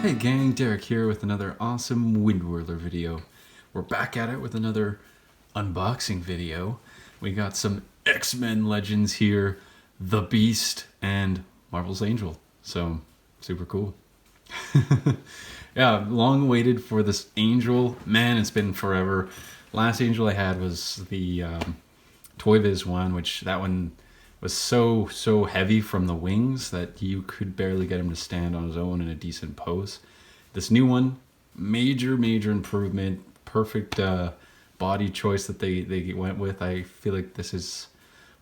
Hey gang, Derek here with another awesome Windwhirler video. We're back at it with another unboxing video. We got some X-Men Legends here, The Beast, and Marvel's Angel. So, super cool. Yeah, long waited for this Angel. Man, it's been forever. Last Angel I had was the Toy Biz one, which that one was so heavy from the wings that you could barely get him to stand on his own in a decent pose. This new one, major improvement, perfect body choice that they went with. I feel like this is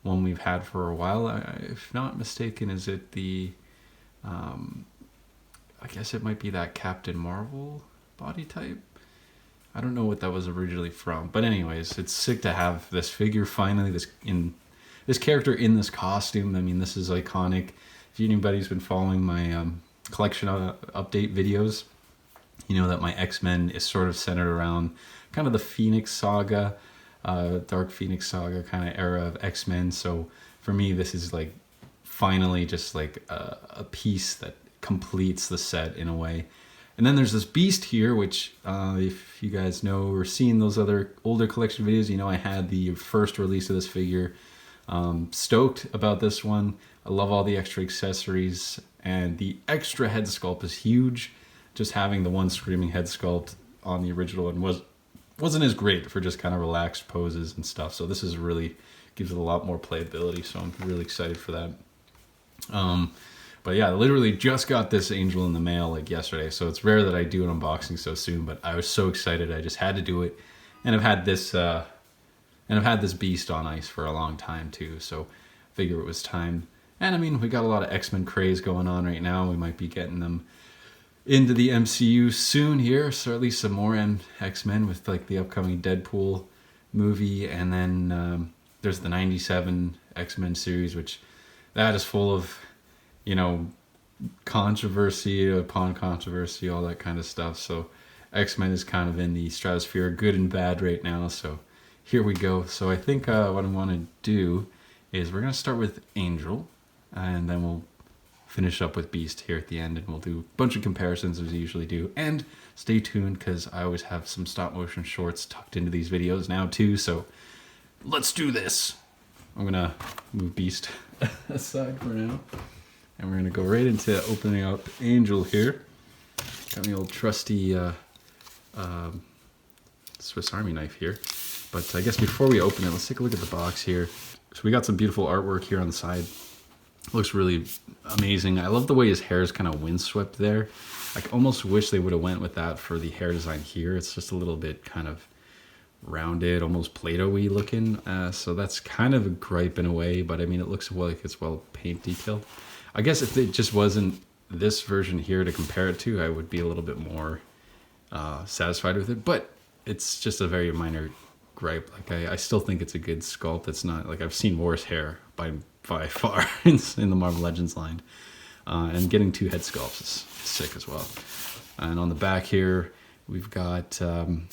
one we've had for a while. If not mistaken, is it the I guess it might be that Captain Marvel body type. I don't know what that was originally from, but anyways, it's sick to have this figure finally. This character in this costume. I mean, this is iconic. If anybody's been following my collection update videos, you know that my X-Men is sort of centered around kind of the Phoenix Saga, Dark Phoenix Saga kind of era of X-Men. So for me, this is like finally just like a piece that completes the set in a way. And then there's this Beast here, which if you guys know or seen those other older collection videos, you know I had the first release of this figure. Stoked about this one. I love all the extra accessories, and the extra head sculpt is huge. Just having the one screaming head sculpt on the original one wasn't as great for just kind of relaxed poses and stuff. So this is really gives it a lot more playability. So I'm really excited for that. But yeah, I literally just got this Angel in the mail like yesterday, so it's rare that I do an unboxing so soon, but I was so excited I just had to do it. And I've had this Beast on ice for a long time too, so I figure it was time. And I mean, we got a lot of X-Men craze going on right now. We might be getting them into the MCU soon here, so at least some more X-Men with like the upcoming Deadpool movie, and then there's the 97 X-Men series, which that is full of, you know, controversy upon controversy, all that kind of stuff. So X-Men is kind of in the stratosphere, good and bad right now. So here we go. So I think what I want to do is we're going to start with Angel, and then we'll finish up with Beast here at the end, and we'll do a bunch of comparisons as we usually do. And stay tuned, because I always have some stop motion shorts tucked into these videos now too. So let's do this. I'm going to move Beast aside for now. And we're going to go right into opening up Angel here. Got my old trusty Swiss Army knife here. But I guess before we open it, let's take a look at the box here. So we got some beautiful artwork here on the side. Looks really amazing. I love the way his hair is kind of windswept there. I almost wish they would have went with that for the hair design here. It's just a little bit kind of rounded, almost Play-Doh-y looking. So that's kind of a gripe in a way, but I mean, it looks like it's well paint detailed. I guess if it just wasn't this version here to compare it to, I would be a little bit more satisfied with it. But it's just a very minor gripe. Like I still think it's a good sculpt. It's not like I've seen worse hair by far in the Marvel Legends line. And getting two head sculpts is sick as well. And on the back here, we've got some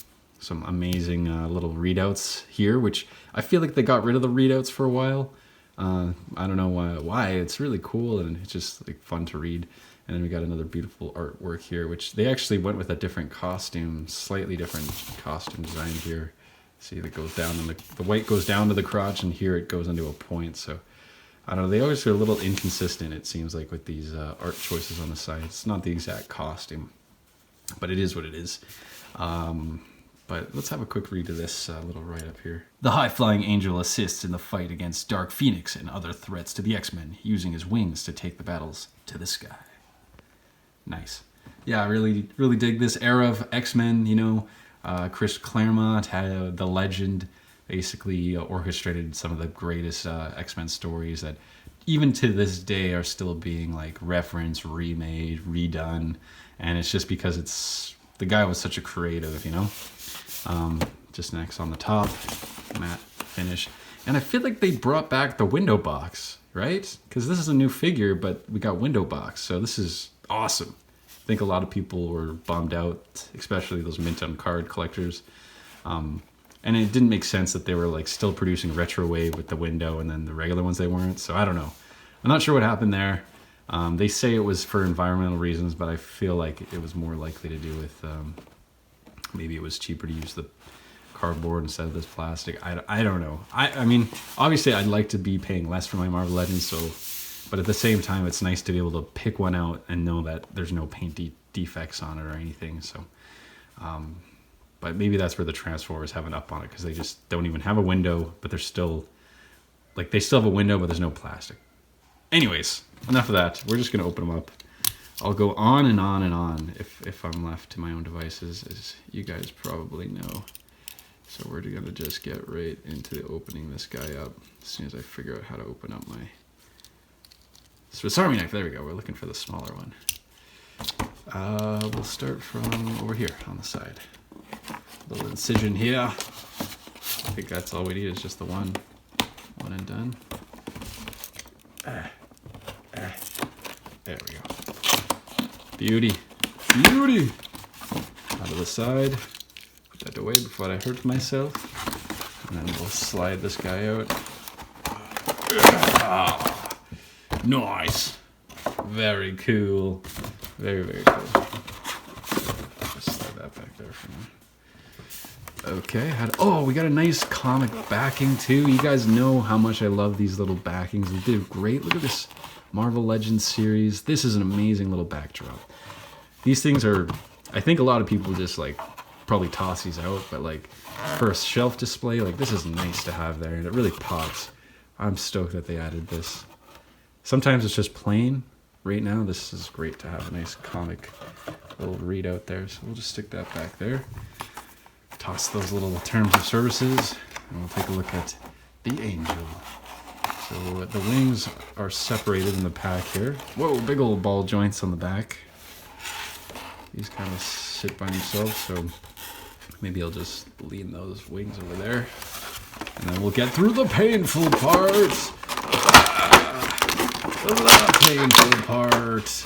amazing little readouts here, which I feel like they got rid of the readouts for a while. I don't know why. It's really cool, and it's just like fun to read. And then we got another beautiful artwork here, which they actually went with a different costume, slightly different costume design here. See, that goes down, and the white goes down to the crotch, and here it goes into a point. So I don't know. They always are a little inconsistent, it seems like, with these art choices on the side. It's not the exact costume, but it is what it is. But let's have a quick read of this little write-up here. The high-flying Angel assists in the fight against Dark Phoenix and other threats to the X-Men, using his wings to take the battles to the sky. Nice. Yeah, I really dig this era of X-Men. You know, Chris Claremont had the Legend, basically orchestrated some of the greatest X-Men stories that even to this day are still being like referenced, remade, redone. And it's just because the guy was such a creative, you know? Just next on the top, matte finish. And I feel like they brought back the window box, right? Because this is a new figure, but we got window box. So this is awesome. I think a lot of people were bummed out, especially those mint on card collectors. And it didn't make sense that they were like still producing Retro Wave with the window, and then the regular ones they weren't. So I don't know. I'm not sure what happened there. They say it was for environmental reasons, but I feel like it was more likely to do with maybe it was cheaper to use the cardboard instead of this plastic. I don't know. I mean, obviously I'd like to be paying less for my Marvel Legends, but at the same time, it's nice to be able to pick one out and know that there's no paint defects on it or anything. So, but maybe that's where the Transformers have an up on it, because they just don't even have a window, but they're still, like, they still have a window, but there's no plastic. Anyways, enough of that. We're just going to open them up. I'll go on and on and on if I'm left to my own devices, as you guys probably know. So we're going to just get right into opening this guy up as soon as I figure out how to open up my Swiss Army knife. There we go. We're looking for the smaller one. We'll start from over here on the side. Little incision here. I think that's all we need is just the one and done. There we go. Beauty. Beauty. Out of the side. Put that away before I hurt myself. And then we'll slide this guy out. Nice. Very cool. Very, very cool. Just slide that back there for now. Okay. Oh, we got a nice comic backing too. You guys know how much I love these little backings. They did great. Look at this Marvel Legends series. This is an amazing little backdrop. These things are, I think a lot of people just like probably toss these out, but like for a shelf display, like this is nice to have there, and it really pops. I'm stoked that they added this. Sometimes it's just plain. Right now, this is great to have a nice comic little readout there. So we'll just stick that back there. Toss those little terms of services, and we'll take a look at the Angel. So the wings are separated in the pack here. Whoa, big old ball joints on the back. These kind of sit by themselves, so maybe I'll just lean those wings over there. And then we'll get through the painful parts. The painful part.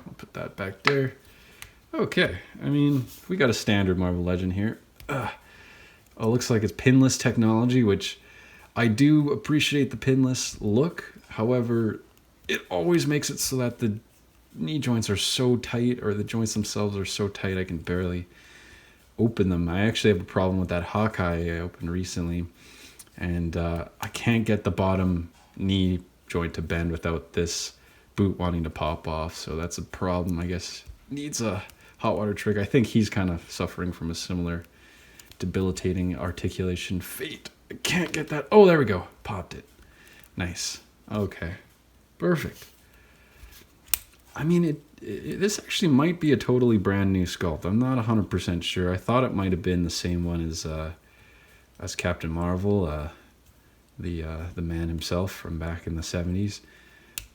We'll put that back there. Okay, I mean, we got a standard Marvel Legend here. Oh, looks like it's pinless technology, which I do appreciate the pinless look. However, it always makes it so that the knee joints are so tight, or the joints themselves are so tight I can barely open them. I actually have a problem with that Hawkeye I opened recently, and I can't get the bottom knee joint to bend without this boot wanting to pop off. So that's a problem. I guess needs a hot water trick. I think he's kind of suffering from a similar debilitating articulation fate. I can't get that. Oh, there we go. Popped it. Nice. Okay. Perfect. I mean, this actually might be a totally brand new sculpt. I'm not 100% sure. I thought it might have been the same one as Captain Marvel, the man himself from back in the 70s.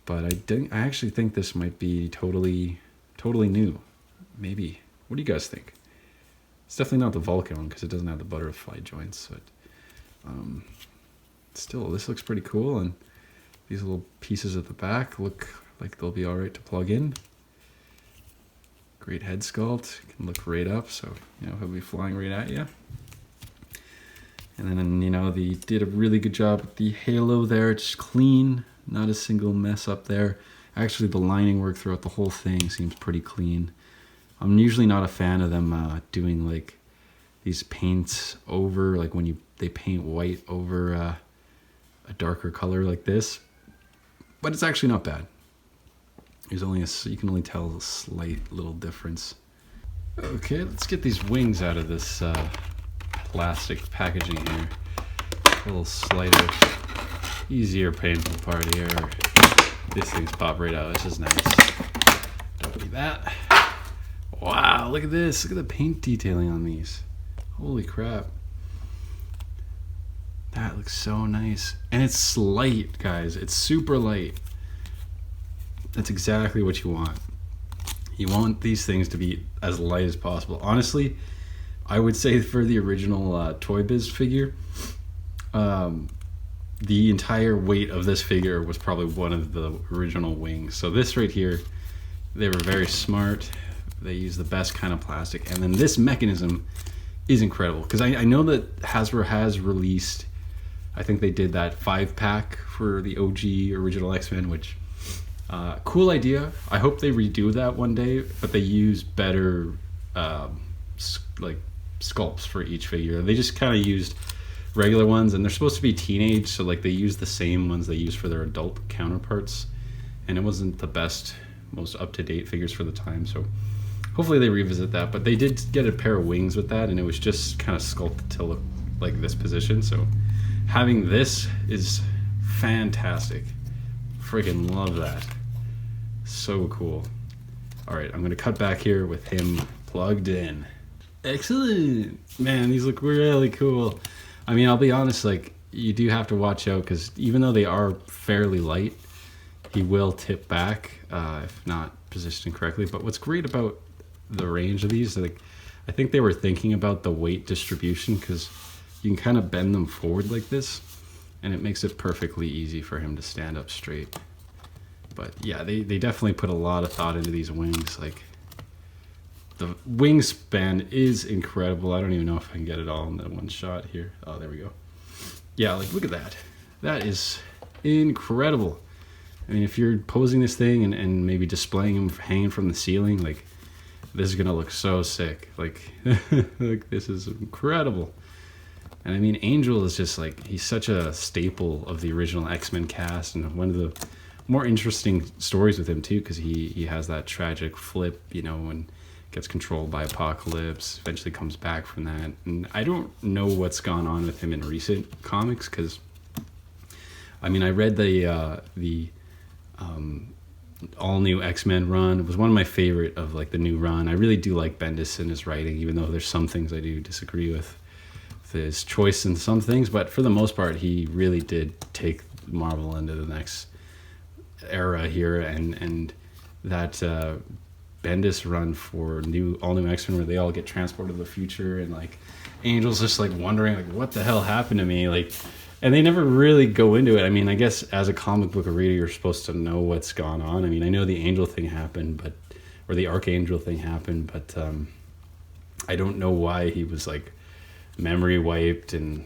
But I actually think this might be totally new. Maybe. What do you guys think? It's definitely not the Vulcan one because it doesn't have the butterfly joints. But still, this looks pretty cool. And these little pieces at the back look like they'll be all right to plug in. Great head sculpt. Can look right up, so he'll be flying right at you. And then they did a really good job with the halo there. It's clean, not a single mess up there. Actually, the lining work throughout the whole thing seems pretty clean. I'm usually not a fan of them doing like these paints over, like when they paint white over a darker color like this. But it's actually not bad. There's only you can only tell a slight little difference. Okay, let's get these wings out of this plastic packaging here. A little slighter, easier painful part here. This thing's pop right out. This is nice. Don't need that. Wow, look at this. Look at the paint detailing on these. Holy crap. That looks so nice. And it's light, guys. It's super light. That's exactly what you want. You want these things to be as light as possible. Honestly, I would say for the original Toy Biz figure, the entire weight of this figure was probably one of the original wings. So this right here, they were very smart. They used the best kind of plastic. And then this mechanism is incredible. Because I know that Hasbro has released, I think they did that 5-pack for the OG original X-Men, which Cool idea. I hope they redo that one day, but they use better like sculpts for each figure. They just kind of used regular ones, and they're supposed to be teenage, so like they use the same ones they use for their adult counterparts, and it wasn't the best, most up-to-date figures for the time. So hopefully they revisit that. But they did get a pair of wings with that, and it was just kind of sculpted to look like this position. So having this is fantastic. Friggin' love that. So cool. All right, I'm gonna cut back here with him plugged in. Excellent. Man, these look really cool. I mean, I'll be honest, like, you do have to watch out, because even though they are fairly light, he will tip back if not positioned correctly. But what's great about the range of these, like, I think they were thinking about the weight distribution, because you can kind of bend them forward like this, and it makes it perfectly easy for him to stand up straight. But yeah, they definitely put a lot of thought into these wings. Like, the wingspan is incredible. I don't even know if I can get it all in the one shot here. Oh, there we go. Yeah, like, look at that. That is incredible. I mean, if you're posing this thing and maybe displaying him hanging from the ceiling, like, this is gonna look so sick. Like, like, this is incredible. And I mean, Angel is just like, he's such a staple of the original X-Men cast, and one of the more interesting stories with him too, because he has that tragic flip, you know, and gets controlled by Apocalypse, eventually comes back from that. And I don't know what's gone on with him in recent comics, because I mean, I read the all new X-Men run. It was one of my favorite of like the new run. I really do like Bendis and his writing, even though there's some things I do disagree with his choice in some things, but for the most part he really did take Marvel into the next era here. And that Bendis run for all new X-Men, where they all get transported to the future, and like Angel's just like wondering like, what the hell happened to me, like, and they never really go into it. I mean, I guess as a comic book reader, you're supposed to know what's gone on. I mean, I know the Angel thing happened, or the Archangel thing happened, but I don't know why he was like memory wiped and,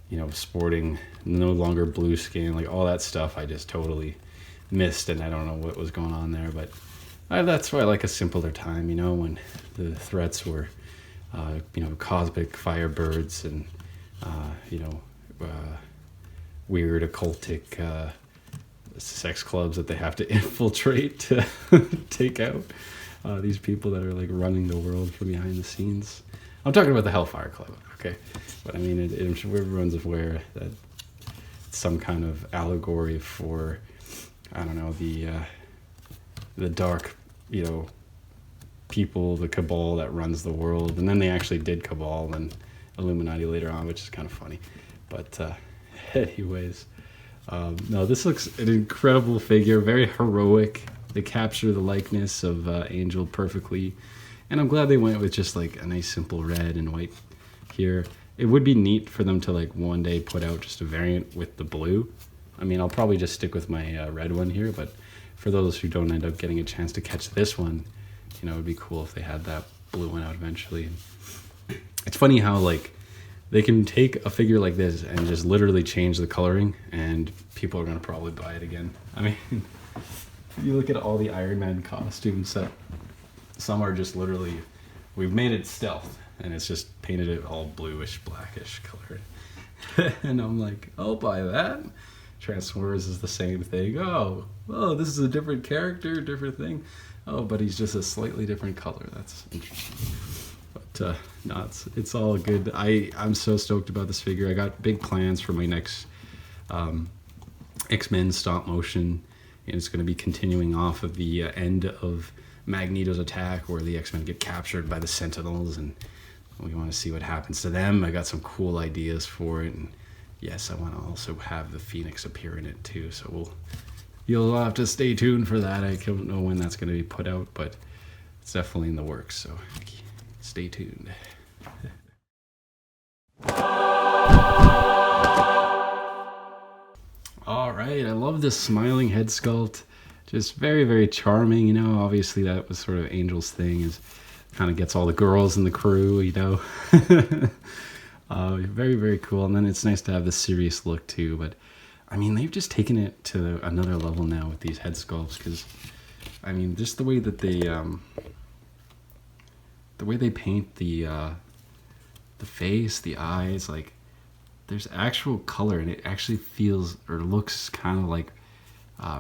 you know, sporting no longer blue skin, like all that stuff I just totally missed, and I don't know what was going on there. But that's why I like a simpler time, you know, when the threats were you know, cosmic firebirds and you know, weird occultic sex clubs that they have to infiltrate to take out these people that are like running the world from behind the scenes. I'm talking about the Hellfire Club, okay? But I mean, I'm sure everyone's aware that it's some kind of allegory for, I don't know, the dark, you know, people, the Cabal that runs the world. And then they actually did Cabal and Illuminati later on, which is kind of funny. But anyways, no, this looks an incredible figure, very heroic. They capture the likeness of Angel perfectly. And I'm glad they went with just like a nice simple red and white here. It would be neat for them to like one day put out just a variant with the blue. I mean, I'll probably just stick with my red one here, but for those who don't end up getting a chance to catch this one, you know, it'd be cool if they had that blue one out eventually. It's funny how like they can take a figure like this and just literally change the coloring, and people are gonna probably buy it again. I mean, you look at all the Iron Man costumes that some are just literally, we've made it stealth, and it's just painted it all bluish, blackish colored. And I'm like, I'll buy that. Transformers is the same thing. Oh, this is a different character, different thing. Oh, but he's just a slightly different color. That's interesting. But no, it's all good. I'm so stoked about this figure. I got big plans for my next X-Men stop motion, and it's going to be continuing off of the end of Magneto's attack, where the X-Men get captured by the Sentinels, and we want to see what happens to them. I got some cool ideas for it, and yes, I want to also have the Phoenix appear in it too, so you'll have to stay tuned for that. I don't know when that's going to be put out, but it's definitely in the works, so stay tuned. All right, I love this smiling head sculpt. Just very, very charming, you know. Obviously, that was sort of Angel's thing, is kind of gets all the girls in the crew, you know. Very, very cool. And then it's nice to have this serious look too. But I mean, they've just taken it to another level now with these head sculpts, because I mean, just the way that they paint the face, the eyes, like there's actual color, and it actually feels or looks kind of like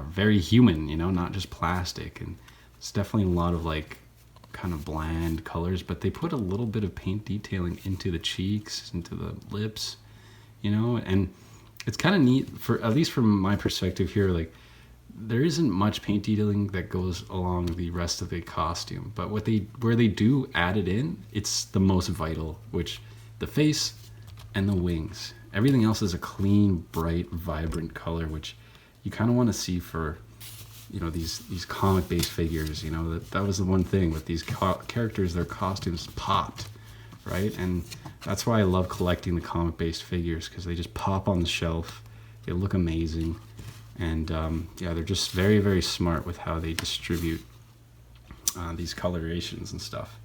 very human, you know, not just plastic. And it's definitely a lot of like kind of bland colors, but they put a little bit of paint detailing into the cheeks, into the lips, you know, and it's kind of neat, for at least from my perspective here. Like, there isn't much paint detailing that goes along the rest of the costume, but where they do add it in, it's the most vital, which the face and the wings. Everything else is a clean, bright, vibrant color, which you kind of want to see for, you know, these comic-based figures. You know, that was the one thing with these characters, their costumes popped, right? And that's why I love collecting the comic-based figures, because they just pop on the shelf. They look amazing. And yeah, they're just very, very smart with how they distribute these colorations and stuff.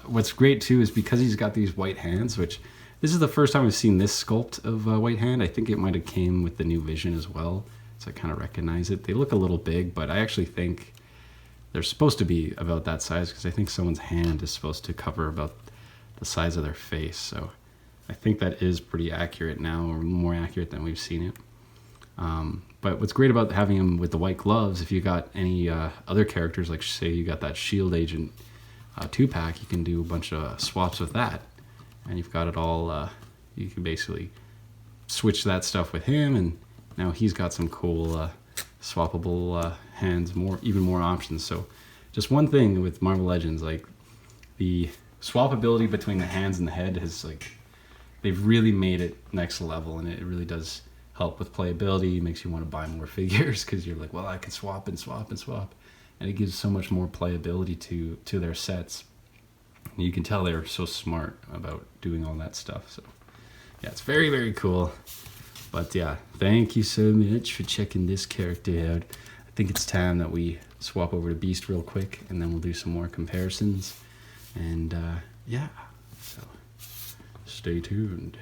What's great too is because he's got these white hands, which this is the first time I've seen this sculpt of white hand. I think it might have came with the new Vision as well, so I kind of recognize it. They look a little big, but I actually think they're supposed to be about that size, because I think someone's hand is supposed to cover about the size of their face. So I think that is pretty accurate now, or more accurate than we've seen it. But what's great about having him with the white gloves, if you got any other characters, like say you got that S.H.I.E.L.D. agent 2-pack, you can do a bunch of swaps with that. And you've got it all, you can basically switch that stuff with him, and now he's got some cool swappable hands, even more options. So just one thing with Marvel Legends, like the swappability between the hands and the head has, like, they've really made it next level, and it really does help with playability. It makes you want to buy more figures, because you're like, well, I can swap and swap and swap, and it gives so much more playability to their sets. And you can tell they're so smart about doing all that stuff. So yeah, it's very, very cool. But yeah, thank you so much for checking this character out. I think it's time that we swap over to Beast real quick, and then we'll do some more comparisons. And yeah, so stay tuned.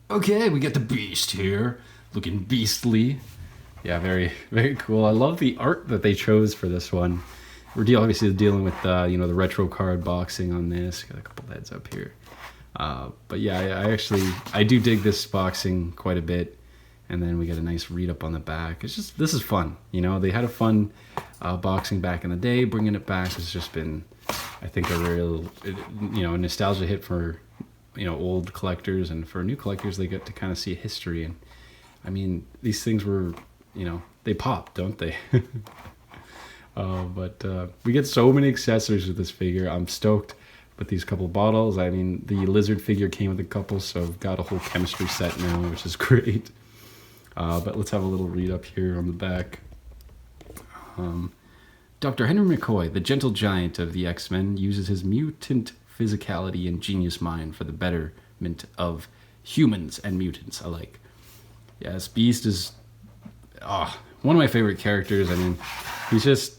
Okay, we got the Beast here, looking beastly. Yeah, very, very cool. I love the art that they chose for this one. We're obviously dealing with the retro card boxing on this. Got a couple heads up here. But yeah, I do dig this boxing quite a bit. And then we got a nice read up on the back. This is fun. You know, they had a fun boxing back in the day. Bringing it back has just been, I think, a real, nostalgia hit for, old collectors, and for new collectors, they get to kind of see history. And I mean, these things were, they pop, don't they? But we get so many accessories with this figure. I'm stoked with these couple bottles. I mean, the lizard figure came with a couple, so I've got a whole chemistry set now, which is great. But let's have a little read up here on the back. Dr. Henry McCoy, the gentle giant of the X-Men, uses his mutant physicality and genius mind for the betterment of humans and mutants alike. Yes, Beast is one of my favorite characters. I mean, he's just...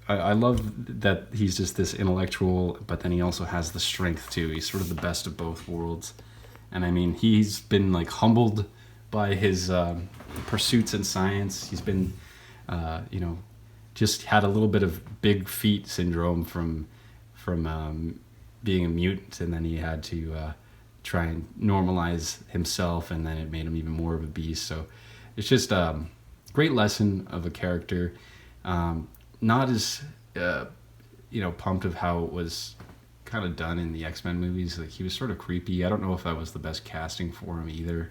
I love that he's just this intellectual, but then he also has the strength too. He's sort of the best of both worlds. And I mean, he's been like humbled by his pursuits in science. He's been, just had a little bit of big feet syndrome from being a mutant, and then he had to try and normalize himself, and then it made him even more of a beast. So it's just a great lesson of a character. Not as pumped of how it was kind of done in the X-Men movies. Like, he was sort of creepy. I don't know if that was the best casting for him either.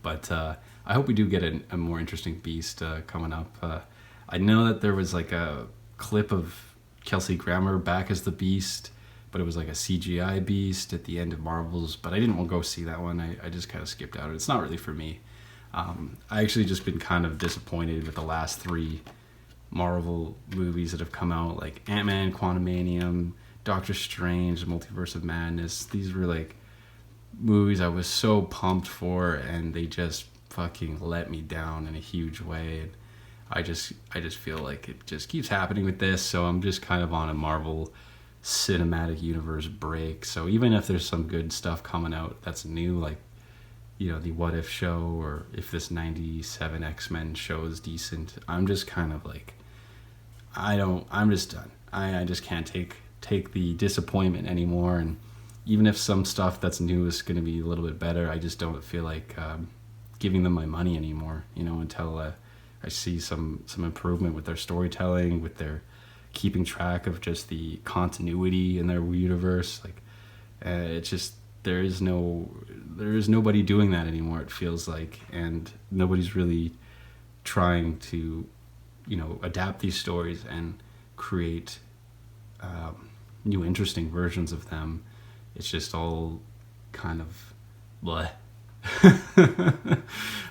But I hope we do get a more interesting Beast coming up. I know that there was like a clip of Kelsey Grammer back as the Beast, but it was like a CGI Beast at the end of Marvels. But I didn't want to go see that one. I just kind of skipped out. It's not really for me. I actually just been kind of disappointed with the last 3 Marvel movies that have come out, like Ant-Man, Quantumanium, Doctor Strange, Multiverse of Madness. These were like movies I was so pumped for, and they just fucking let me down in a huge way. And I just feel like it just keeps happening with this, so I'm just kind of on a Marvel cinematic universe break. So even if there's some good stuff coming out that's new, like, you know, the What If show, or if this 97 X-Men show is decent, I'm just kind of like, I'm just done. I just can't take the disappointment anymore. And even if some stuff that's new is going to be a little bit better, I just don't feel like giving them my money anymore, you know, until I see some improvement with their storytelling, with their keeping track of just the continuity in their universe. Like, it's just, there is nobody doing that anymore, it feels like, and nobody's really trying to, you know, adapt these stories and create new interesting versions of them. It's just all kind of bleh.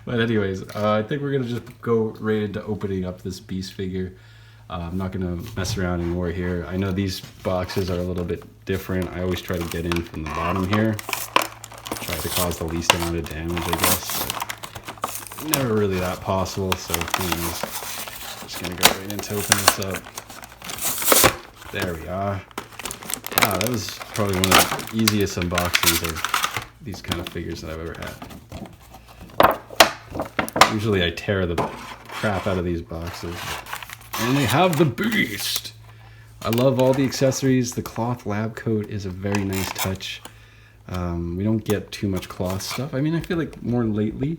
But anyways, I think we're gonna just go right into opening up this Beast figure. I'm not gonna mess around anymore here. I know these boxes are a little bit different. I always try to get in from the bottom here, try to cause the least amount of damage, I guess, but never really that possible. So anyways, just gonna go right into open this up. There we are. Wow, that was probably one of the easiest unboxings of these kind of figures that I've ever had. Usually I tear the crap out of these boxes, and they have the Beast. I love all the accessories. The cloth lab coat is a very nice touch. We don't get too much cloth stuff. I mean, I feel like lately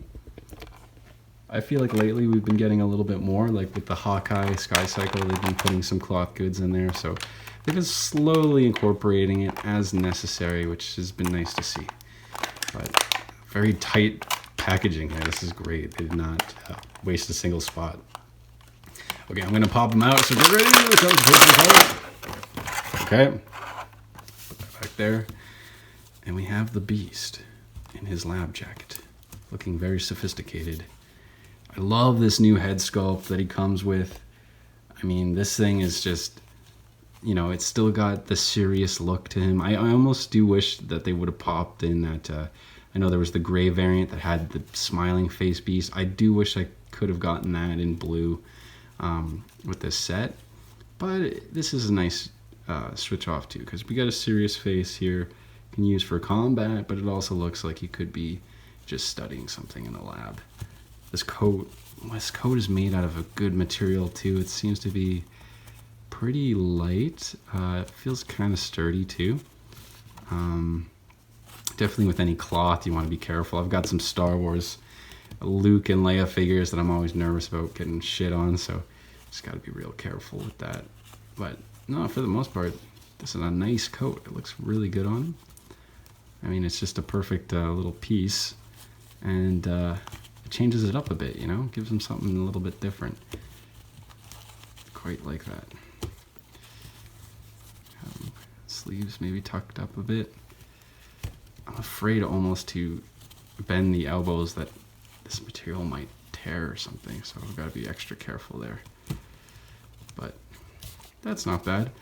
we've been getting a little bit more, like with the Hawkeye Sky Cycle, they've been putting some cloth goods in there, so they've been slowly incorporating it as necessary, which has been nice to see. But very tight packaging here. This is great. They did not waste a single spot. Okay, I'm going to pop them out, so get ready. Okay, put that back there. And we have the Beast in his lab jacket, looking very sophisticated. I love this new head sculpt that he comes with. I mean, this thing is just, you know, it's still got the serious look to him. I almost do wish that they would have popped in that, I know there was the gray variant that had the smiling face Beast. I do wish I could have gotten that in blue with this set. But this is a nice switch off too, because we got a serious face here. You can use for combat, but it also looks like he could be just studying something in a lab. This coat is made out of a good material too. It seems to be pretty light. It feels kind of sturdy too. Definitely with any cloth, you want to be careful. I've got some Star Wars Luke and Leia figures that I'm always nervous about getting shit on, so just got to be real careful with that. But no, for the most part, this is a nice coat. It looks really good on him. I mean, it's just a perfect little piece, and it changes it up a bit, you know? Gives him something a little bit different. Quite like that. Sleeves maybe tucked up a bit. I'm afraid almost to bend the elbows that this material might tear or something, so I've got to be extra careful there. But that's not bad.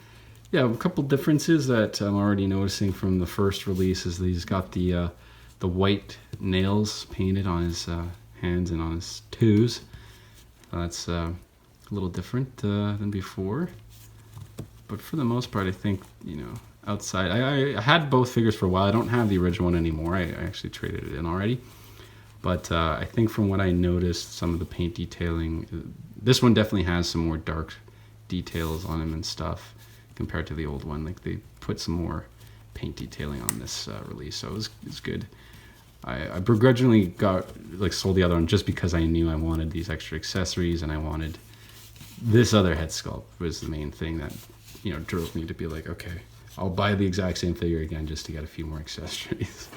Yeah, a couple differences that I'm already noticing from the first release is that he's got the white nails painted on his hands and on his toes. That's a little different than before. But for the most part, I think, you know, outside, I had both figures for a while. I don't have the original one anymore. I actually traded it in already. But I think from what I noticed, some of the paint detailing, this one definitely has some more dark details on him and stuff compared to the old one. Like, they put some more paint detailing on this release, so it's good. I begrudgingly sold the other one just because I knew I wanted these extra accessories, and I wanted this other head sculpt was the main thing that, you know, drove me to be like, okay, I'll buy the exact same figure again just to get a few more accessories.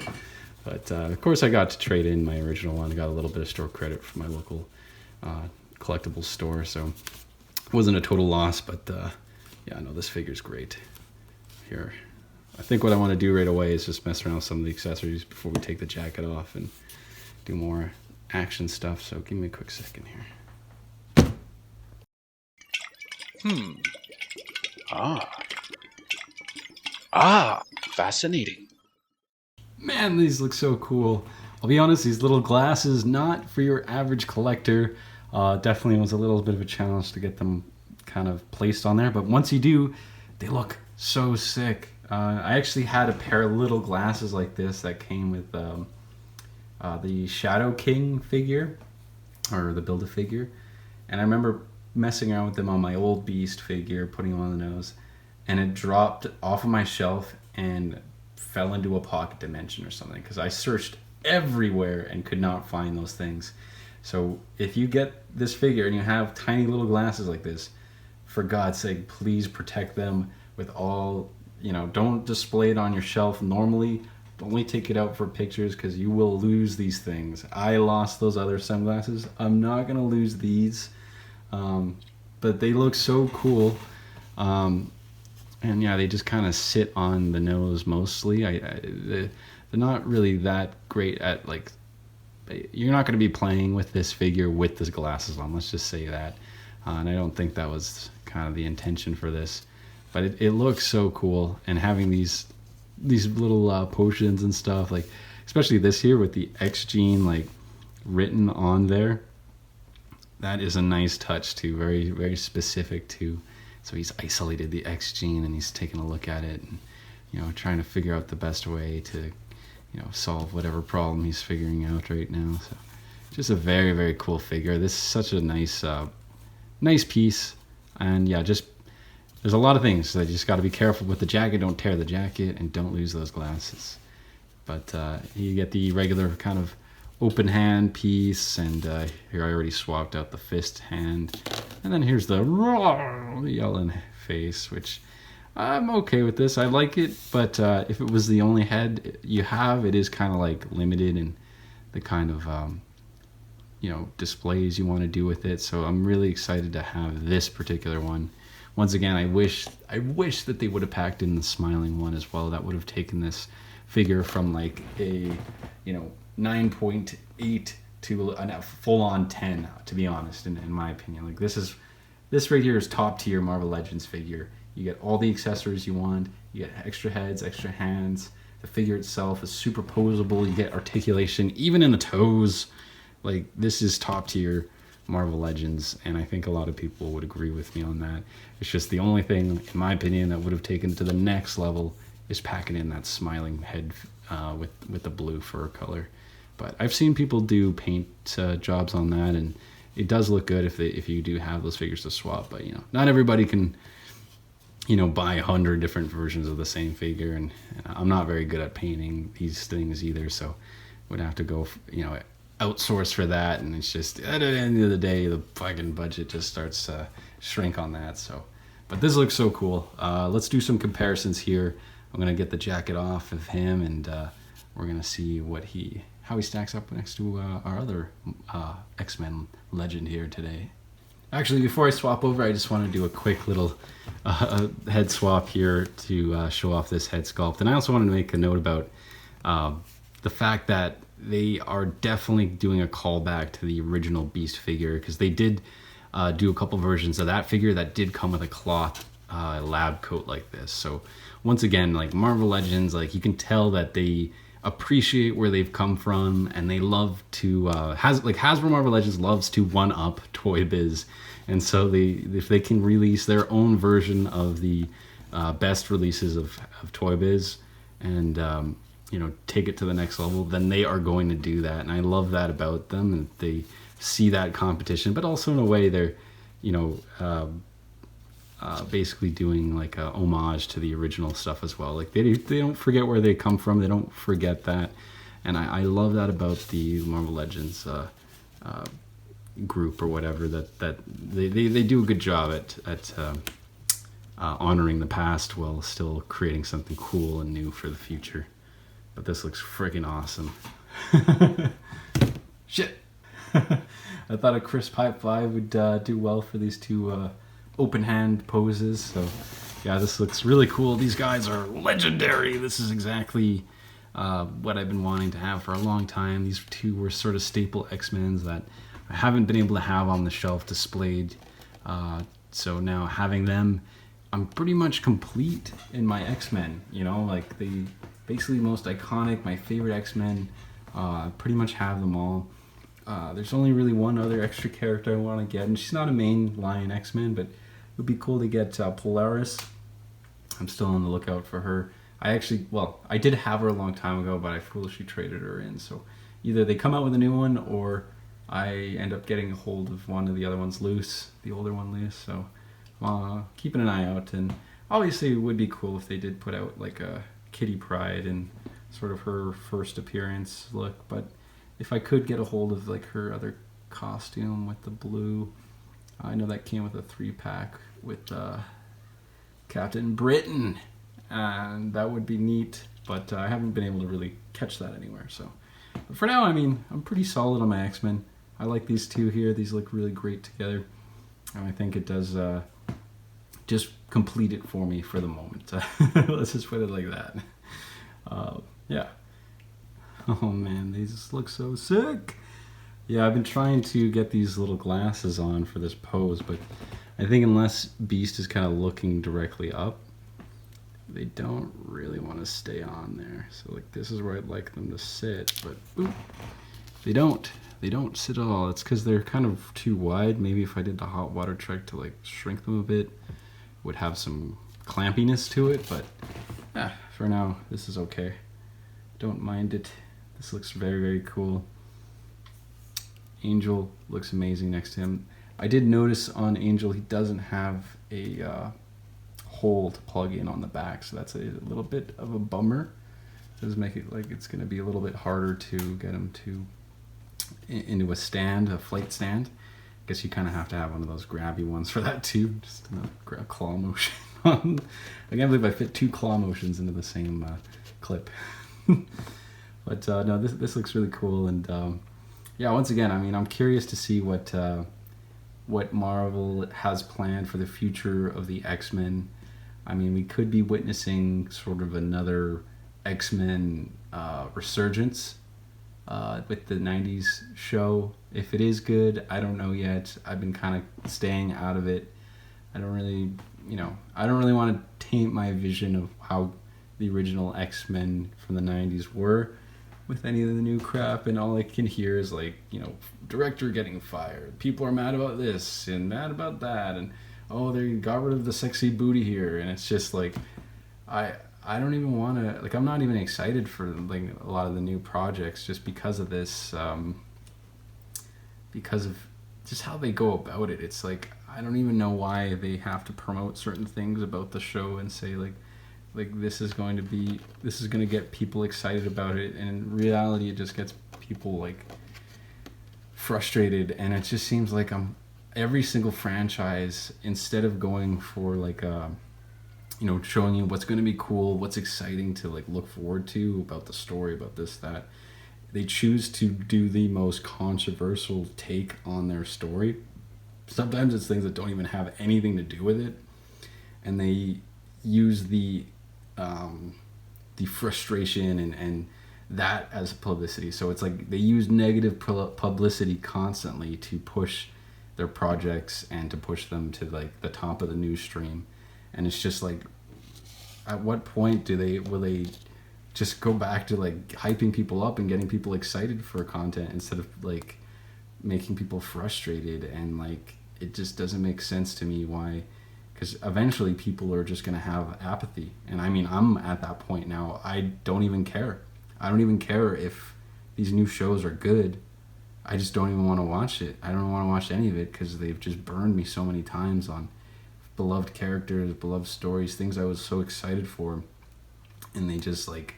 But of course I got to trade in my original one. I got a little bit of store credit from my local collectibles store, so it wasn't a total loss. But yeah, no, this figure's great. Here, I think what I want to do right away is just mess around with some of the accessories before we take the jacket off and do more action stuff. So give me a quick second here. Fascinating. Man, these look so cool. I'll be honest, these little glasses, not for your average collector. Definitely was a little bit of a challenge to get them kind of placed on there, but once you do, they look So sick. I actually had a pair of little glasses like this that came with the Shadow King figure, or the Build-A-Figure. And I remember messing around with them on my old Beast figure, putting them on the nose, and it dropped off of my shelf and fell into a pocket dimension or something, because I searched everywhere and could not find those things. So if you get this figure and you have tiny little glasses like this, for God's sake, please protect them with all, don't display it on your shelf normally. Only take it out for pictures, because you will lose these things. I lost those other sunglasses. I'm not going to lose these. But they look so cool. And yeah, they just kind of sit on the nose mostly. They're not really that great at, like, you're not going to be playing with this figure with the glasses on, let's just say that. And I don't think that was kind of the intention for this. But it looks so cool, and having these little potions and stuff, like especially this here with the X gene like written on there, that is a nice touch too. Very, very specific too. So he's isolated the X gene and he's taking a look at it and trying to figure out the best way to solve whatever problem he's figuring out right now. So just a very, very cool figure. This is such a nice piece. And yeah, just there's a lot of things that you just got to be careful with the jacket. Don't tear the jacket and don't lose those glasses. But you get the regular kind of open hand piece, and here I already swapped out the fist hand. And then here's the yelling face, which I'm okay with this. I like it, but if it was the only head you have, it is kind of like limited in the kind of displays you want to do with it. So I'm really excited to have this particular one. Once again, I wish that they would have packed in the smiling one as well. That would have taken this figure from like a 9.8 to a full-on 10, to be honest, in my opinion. Like this right here is top tier Marvel Legends figure. You get all the accessories you want. You get extra heads, extra hands. The figure itself is super posable. You get articulation even in the toes. Like, this is top tier Marvel Legends, and I think a lot of people would agree with me on that. It's just the only thing, in my opinion, that would have taken it to the next level is packing in that smiling head with the blue fur color. But I've seen people do paint jobs on that, and it does look good if you do have those figures to swap. But not everybody can buy 100 different versions of the same figure, and I'm not very good at painting these things either, so would have to go outsource for that, and it's just at the end of the day the fucking budget just starts to shrink on that. So but this looks so cool. Let's do some comparisons here. I'm gonna get the jacket off of him, and we're gonna see how he stacks up next to our other X-Men legend here today. Actually, before I swap over, I just want to do a quick little head swap here to show off this head sculpt. And I also wanted to make a note about the fact that they are definitely doing a callback to the original Beast figure, because they did do a couple versions of that figure that did come with a cloth lab coat like this. So once again, like Marvel Legends, like you can tell that they appreciate where they've come from, and they love to Hasbro Marvel Legends loves to one up Toy Biz, and so if they can release their own version of the best releases of Toy Biz and take it to the next level, then they are going to do that. And I love that about them, and they see that competition, but also in a way they're basically doing like a homage to the original stuff as well. Like they don't forget where they come from. They don't forget that, and I love that about the Marvel Legends group or whatever. That they do a good job at honoring the past while still creating something cool and new for the future. But this looks freaking awesome. Shit. I thought a crisp high five would do well for these two open hand poses. So yeah, this looks really cool. These guys are legendary. This is exactly what I've been wanting to have for a long time. These two were sort of staple X-Men's that I haven't been able to have on the shelf displayed. So now having them, I'm pretty much complete in my X-Men. Like the basically most iconic, my favorite X-Men. Pretty much have them all. There's only really one other extra character I want to get, and she's not a main line X-Men, but it would be cool to get Polaris. I'm still on the lookout for her. I did have her a long time ago, but I foolishly traded her in. So either they come out with a new one, or I end up getting a hold of one of the other ones loose, the older one loose. So keeping an eye out. And obviously, it would be cool if they did put out like a Kitty Pryde and sort of her first appearance look. But if I could get a hold of like her other costume with the blue, I know that came with a 3-pack with Captain Britain, and that would be neat, but I haven't been able to really catch that anywhere. So but for now, I mean, I'm pretty solid on my X-Men. I like these two here. These look really great together, and I think it does just complete it for me for the moment. Let's just put it like that. Yeah. Oh man, these look so sick. Yeah, I've been trying to get these little glasses on for this pose, but I think unless Beast is kind of looking directly up, they don't really want to stay on there. So like this is where I'd like them to sit, but boop, they don't. They don't sit at all. It's because they're kind of too wide. Maybe if I did the hot water trick to like shrink them a bit, would have some clampiness to it, but for now, this is okay. Don't mind it. This looks very, very cool. Angel looks amazing next to him. I did notice on Angel he doesn't have a hole to plug in on the back, so that's a little bit of a bummer. It does make it like it's going to be a little bit harder to get him to into a stand, a flight stand. I guess you kind of have to have one of those grabby ones for that too, just a claw motion. I can't believe I fit 2 claw motions into the same clip. But no, this looks really cool, and yeah, once again, I mean, I'm curious to see what Marvel has planned for the future of the X-Men. I mean, we could be witnessing sort of another X-Men resurgence with the 90s show. If it is good, I don't know yet. I've been kind of staying out of it. I don't really want to taint my vision of how the original X-Men from the 90s were with any of the new crap, and all I can hear is like, director getting fired, people are mad about this and mad about that, and oh, they got rid of the sexy booty here, and it's just like I don't even want to, like, I'm not even excited for like a lot of the new projects just because of this, because of just how they go about it. It's like I don't even know why they have to promote certain things about the show and say like this is going to get people excited about it, and in reality it just gets people like frustrated. And it just seems like every single franchise, instead of going for like showing you what's going to be cool, what's exciting to like look forward to about the story, about this, that, they choose to do the most controversial take on their story. Sometimes it's things that don't even have anything to do with it, and they use the frustration and that as publicity. So it's like they use negative publicity constantly to push their projects and to push them to like the top of the news stream. And it's just like, at what point will they just go back to like hyping people up and getting people excited for content instead of like making people frustrated? And like it just doesn't make sense to me why, because eventually people are just going to have apathy. And I mean, I'm at that point now. I don't even care. I don't even care if these new shows are good. I just don't even want to watch it. I don't want to watch any of it because they've just burned me so many times on beloved characters, beloved stories, things I was so excited for. And they just like,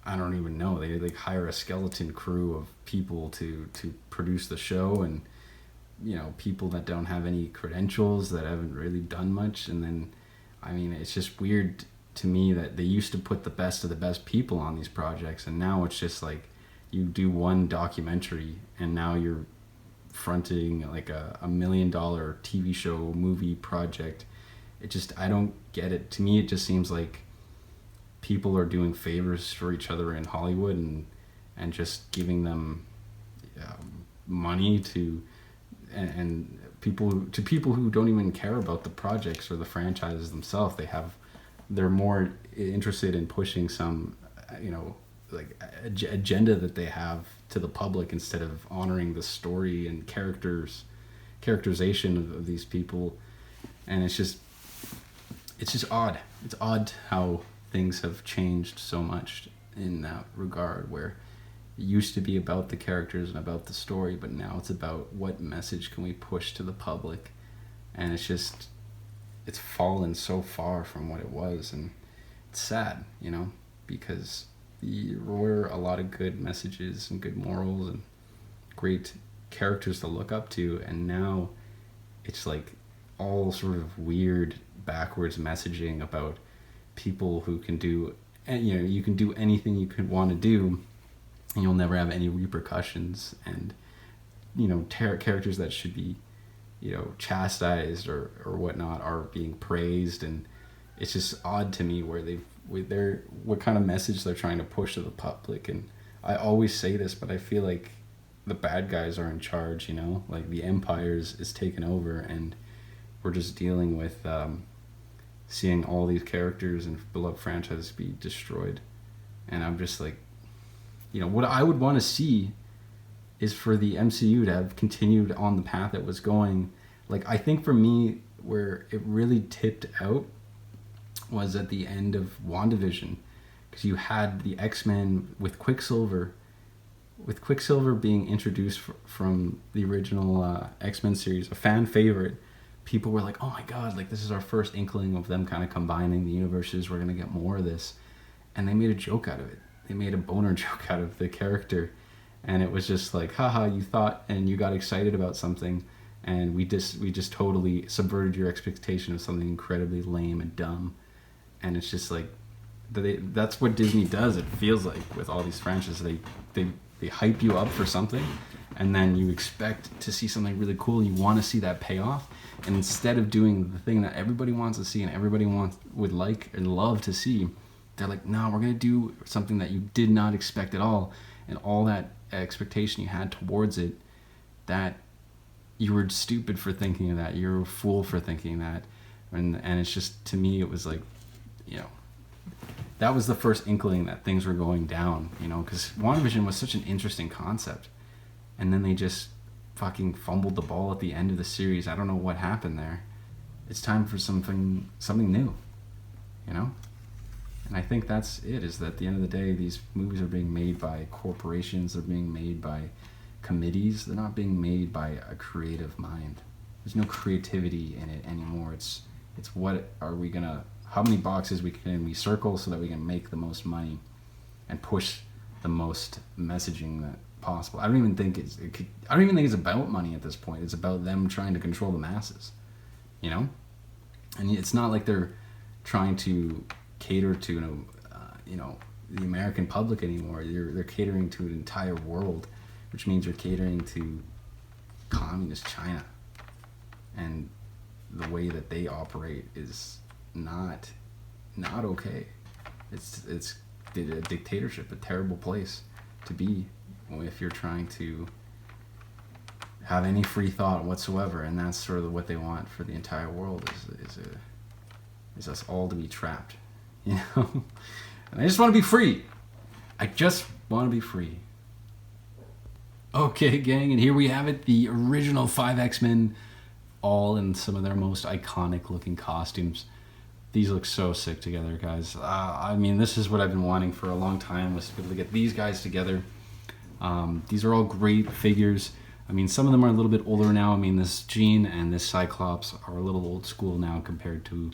I don't even know. They like hire a skeleton crew of people to produce the show, and people that don't have any credentials, that haven't really done much. And then, I mean, it's just weird to me that they used to put the best of the best people on these projects, and now it's just like you do one documentary and now you're fronting like a $1 million TV show movie project. I don't get it. To me, it just seems like people are doing favors for each other in Hollywood and just giving them money to people who don't even care about the projects or the franchises themselves. They're more interested in pushing some like agenda that they have to the public instead of honoring the story and characterization of these people. And it's just, it's just odd. It's odd how things have changed so much in that regard, where it used to be about the characters and about the story, but now it's about what message can we push to the public, and it's fallen so far from what it was, and it's sad, because there were a lot of good messages and good morals and great characters to look up to, and now it's like all sort of weird backwards messaging about people who can do, and you can do anything you could want to do and you'll never have any repercussions, and characters that should be chastised or whatnot are being praised, and it's just odd to me where they're what kind of message they're trying to push to the public. And I always say this, but I feel like the bad guys are in charge, like the empire is taken over, and we're just dealing with seeing all these characters and beloved franchises be destroyed. And I'm just like, what I would want to see is for the MCU to have continued on the path it was going. Like, I think for me, where it really tipped out was at the end of WandaVision, because you had the X-Men with Quicksilver being introduced from the original X-Men series, a fan favorite. People were like, oh my god, like this is our first inkling of them kind of combining the universes, we're gonna get more of this. And they made a joke out of it. They made a boner joke out of the character, and it was just like, haha, you thought and you got excited about something, and we just totally subverted your expectation of something incredibly lame and dumb. And it's just like, that's what Disney does, it feels like, with all these franchises. They hype you up for something, and then you expect to see something really cool, and you want to see that payoff, and instead of doing the thing that everybody wants to see and everybody would like and love to see, they're like, no, we're going to do something that you did not expect at all, and all that expectation you had towards it, that you were stupid for thinking of that, you're a fool for thinking that. And it's just, to me, it was like, that was the first inkling that things were going down, because WandaVision was such an interesting concept, and then they just fucking fumbled the ball at the end of the series. I don't know what happened there. It's time for something new, And I think that's it, is that at the end of the day, these movies are being made by corporations, they're being made by committees, they're not being made by a creative mind. There's no creativity in it anymore. It's how many boxes can we circle so that we can make the most money and push the most messaging that possible. I don't even think it's about money at this point. It's about them trying to control the masses, And it's not like they're trying to cater to the American public anymore. They're catering to an entire world, which means you're catering to communist China, and the way that they operate is not okay. It's a dictatorship, a terrible place to be if you're trying to have any free thought whatsoever. And that's sort of what they want for the entire world, is us all to be trapped, And I just want to be free. I just want to be free. Okay, gang, and here we have it, the original 5 X-Men, all in some of their most iconic looking costumes. These look so sick together, guys. This is what I've been wanting for a long time, was to be able to get these guys together. These are all great figures. Some of them are a little bit older now. This Jean and this Cyclops are a little old school now compared to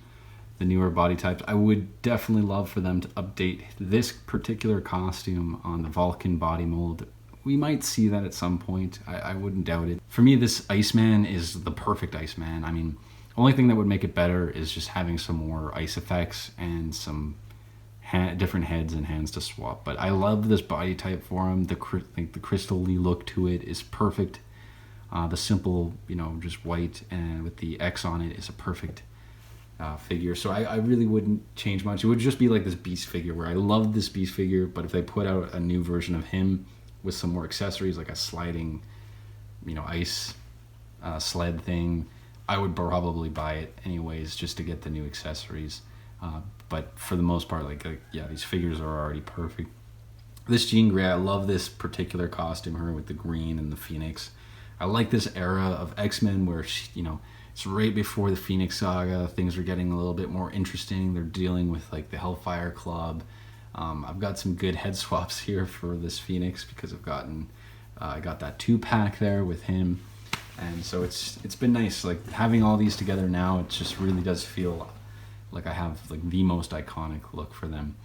the newer body types. I would definitely love for them to update this particular costume on the Vulcan body mold. We might see that at some point. I wouldn't doubt it. For me, this Iceman is the perfect Iceman. Only thing that would make it better is just having some more ice effects and some different heads and hands to swap. But I love this body type for him. The crystal-y look to it is perfect. The simple, just white and with the X on it is a perfect figure. So I really wouldn't change much. It would just be like this Beast figure, where I love this Beast figure, but if they put out a new version of him with some more accessories, like a sliding, ice sled thing, I would probably buy it anyways, just to get the new accessories. But for the most part, these figures are already perfect. This Jean Grey, I love this particular costume, her with the green and the Phoenix. I like this era of X-Men where it's right before the Phoenix Saga. Things are getting a little bit more interesting. They're dealing with like the Hellfire Club. I've got some good head swaps here for this Phoenix because I got that 2-pack there with him, and so it's been nice like having all these together now. It just really does feel like I have like the most iconic look for them.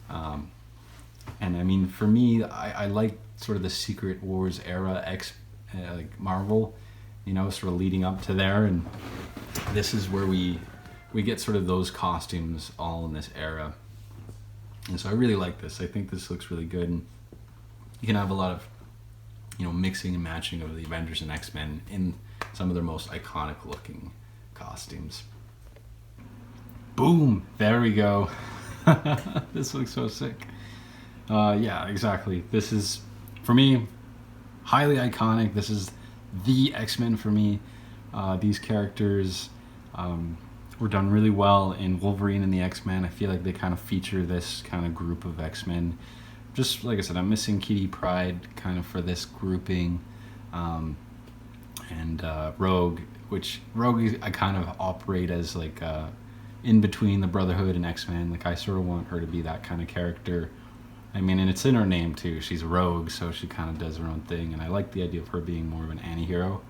And I mean, for me, I like sort of the Secret Wars era like Marvel, you know, sort of leading up to there, and this is where we get sort of those costumes all in this era. And so I really like this. I think this looks really good, and you can have a lot of, you know, mixing and matching of the Avengers and X-Men in some of their most iconic looking costumes. Boom! There we go. This looks so sick. Yeah, exactly. This is, for me, highly iconic. This is the X-Men for me. These characters were done really well in Wolverine and the X-Men. I feel like they kind of feature this kind of group of X-Men. Just like I said, I'm missing Kitty Pryde kind of for this grouping, and Rogue, which Rogue I kind of operate as like in between the Brotherhood and X-Men. Like I sort of want her to be that kind of character. I mean, and it's in her name too. She's Rogue, so she kind of does her own thing, and I like the idea of her being more of an anti-hero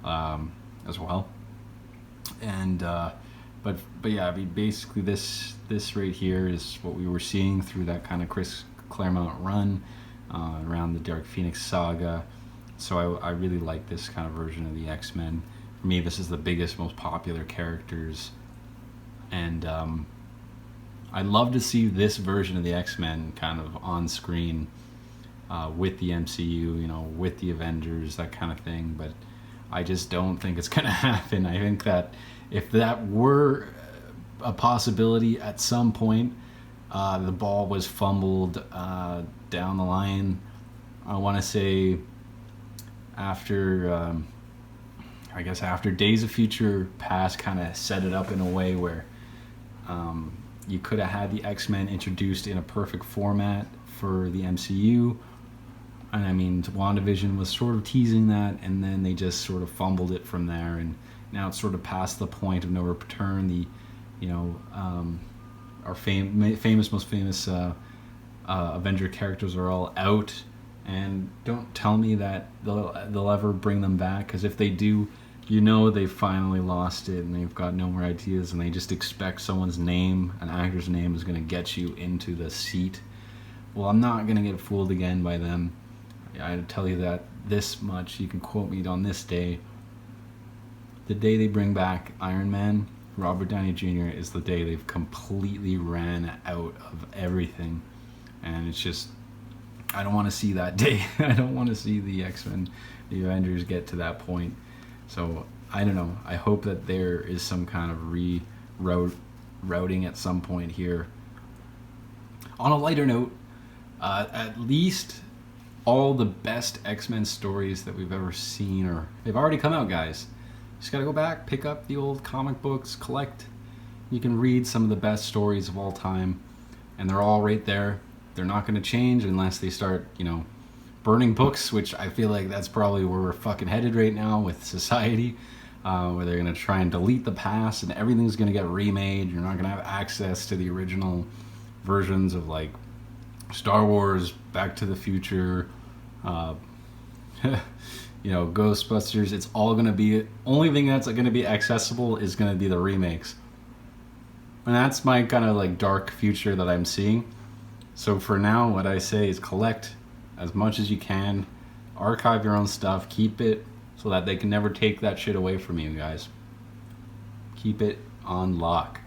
as well. And but yeah, I mean, basically this right here is what we were seeing through that kind of Chris Claremont run around the Dark Phoenix saga. So I really like this kind of version of the X-Men. For me, this is the biggest, most popular characters, and I'd love to see this version of the X-Men kind of on screen with the MCU, you know, with the Avengers, that kind of thing. But I just don't think it's going to happen. I think that if that were a possibility at some point, the ball was fumbled down the line. I want to say after, I guess after Days of Future Past kind of set it up in a way where you could have had the X-Men introduced in a perfect format for the MCU. And I mean, WandaVision was sort of teasing that, and then they just sort of fumbled it from there. And now it's sort of past the point of no return. The, you know, our most famous Avenger characters are all out. And don't tell me that they'll ever bring them back, because if they do, you know they've finally lost it and they've got no more ideas, and they just expect someone's name, an actor's name, is going to get you into the seat. Well, I'm not going to get fooled again by them. I tell you that this much. You can quote me on this day. The day they bring back Iron Man, Robert Downey Jr., is the day they've completely ran out of everything. And it's just, I don't want to see that day. I don't want to see the X-Men, the Avengers get to that point. So I don't know. I hope that there is some kind of rerouting at some point here. On a lighter note, at least all the best X-Men stories that we've ever seen, or they've already come out, guys. Just gotta go back, pick up the old comic books, collect. You can read some of the best stories of all time, and they're all right there. They're not going to change unless they start, you know, burning books, which I feel like that's probably where we're fucking headed right now with society, where they're going to try and delete the past and everything's going to get remade. You're not going to have access to the original versions of, like, Star Wars, Back to the Future, you know, Ghostbusters. It's all going to be, only thing that's going to be accessible is going to be the remakes. And that's my kind of, like, dark future that I'm seeing. So for now, what I say is collect as much as you can, archive your own stuff, keep it so that they can never take that shit away from you, guys. Keep it on lock.